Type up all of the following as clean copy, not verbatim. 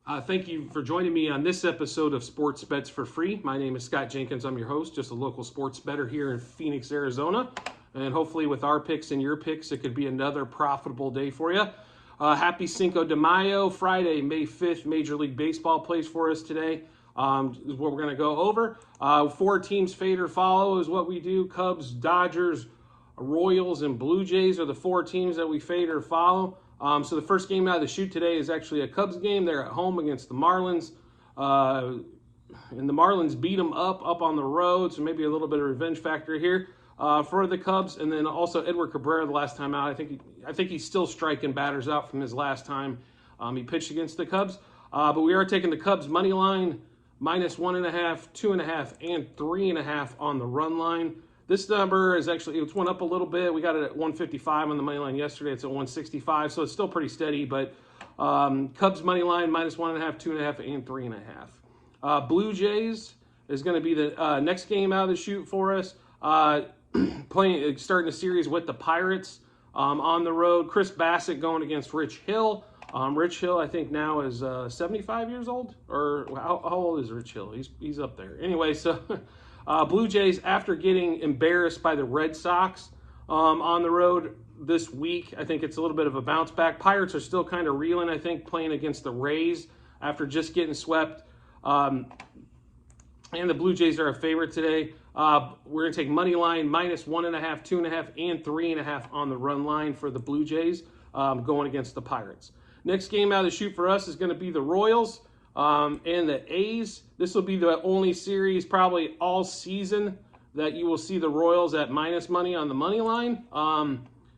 Thank you for joining me on this episode of Sports Bets for Free. My name is Scott Jenkins. I'm your host, just a local sports bettor here in Phoenix, Arizona. And hopefully with our picks and your picks, it could be another profitable day for you. Happy Cinco de Mayo, Friday, May 5th. Major League Baseball plays for us today. Is what we're going to go over. 4 teams fade or follow is what we do. Cubs, Dodgers, Royals, and Blue Jays are the 4 teams that we fade or follow. So the first game out of the chute today is actually a Cubs game. They're at home against the Marlins. And the Marlins beat them up on the road, so maybe a little bit of revenge factor here for the Cubs. And then also Edward Cabrera the last time out. I think he's still striking batters out from his last time he pitched against the Cubs. But we are taking the Cubs money line, -1.5, 2.5, and 3.5 on the run line. This number is actually, it's went up a little bit. We got it at 155 on the money line yesterday. It's at 165, so it's still pretty steady. But Cubs money line, -1.5, 2.5, and 3.5. Blue Jays is going to be the next game out of the chute for us. Starting a series with the Pirates on the road. Chris Bassett going against Rich Hill. Rich Hill, I think now is 75 years old, or how old is Rich Hill? He's up there. Anyway, so Blue Jays, after getting embarrassed by the Red Sox on the road this week, I think it's a little bit of a bounce back. Pirates are still kind of reeling, I think, playing against the Rays after just getting swept. And the Blue Jays are a favorite today. We're going to take money line, -1.5, 2.5, and 3.5 on the run line for the Blue Jays going against the Pirates. Next game out of the chute for us is going to be the Royals and the A's. This will be the only series probably all season that you will see the Royals at minus money on the money line,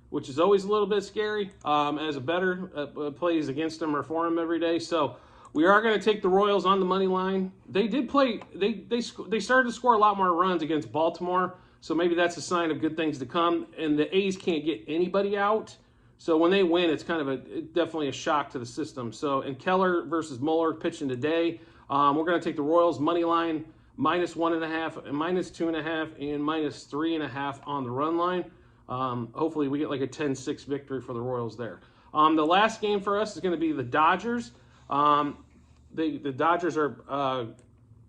which is always a little bit scary as a bettor plays against them or for them every day. So we are going to take the Royals on the money line. They did play. They started to score a lot more runs against Baltimore, so maybe that's a sign of good things to come. And the A's can't get anybody out. So when they win, it's kind of definitely a shock to the system. So in Keller versus Mueller pitching today, we're going to take the Royals money line, -1.5, -2.5, and -3.5 on the run line. Hopefully we get like a 10-6 victory for the Royals there. The last game for us is going to be the Dodgers. The Dodgers are,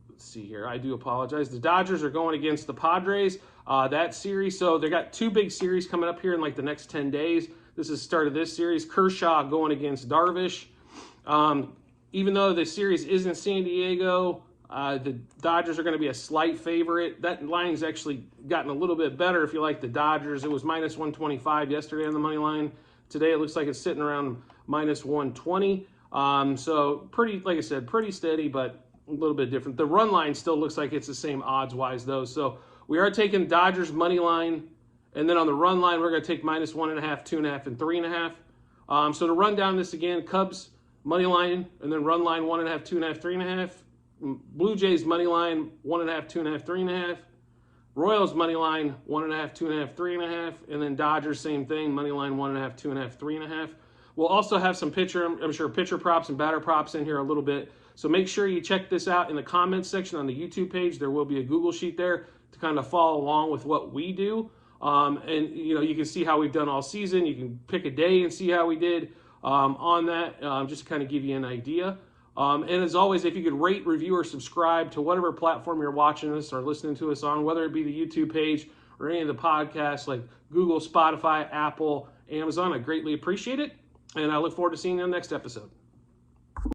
let's see here, I do apologize. The Dodgers are going against the Padres, that series. So they got 2 big series coming up here in like the next 10 days. This is the start of this series. Kershaw going against Darvish. Even though the series is in San Diego, the Dodgers are going to be a slight favorite. That line's actually gotten a little bit better if you like the Dodgers. It was -125 yesterday on the money line. Today it looks like it's sitting around -120. So pretty, like I said, pretty steady, but a little bit different. The run line still looks like it's the same odds-wise, though. So we are taking Dodgers money line. And then on the run line, we're going to take -1.5, 2.5, and 3.5. So to run down this again, Cubs money line, and then run line 1.5, 2.5, 3.5. Blue Jays money line 1.5, 2.5, 3.5. Royals money line 1.5, 2.5, 3.5. And then Dodgers, same thing, money line 1.5, 2.5, 3.5. We'll also have some pitcher props and batter props in here a little bit. So make sure you check this out in the comments section on the YouTube page. There will be a Google sheet there to kind of follow along with what we do. And, you know, you can see how we've done all season. You can pick a day and see how we did on that, just to kind of give you an idea. And as always, if you could rate, review, or subscribe to whatever platform you're watching us or listening to us on, whether it be the YouTube page or any of the podcasts like Google, Spotify, Apple, Amazon, I greatly appreciate it. And I look forward to seeing you in the next episode.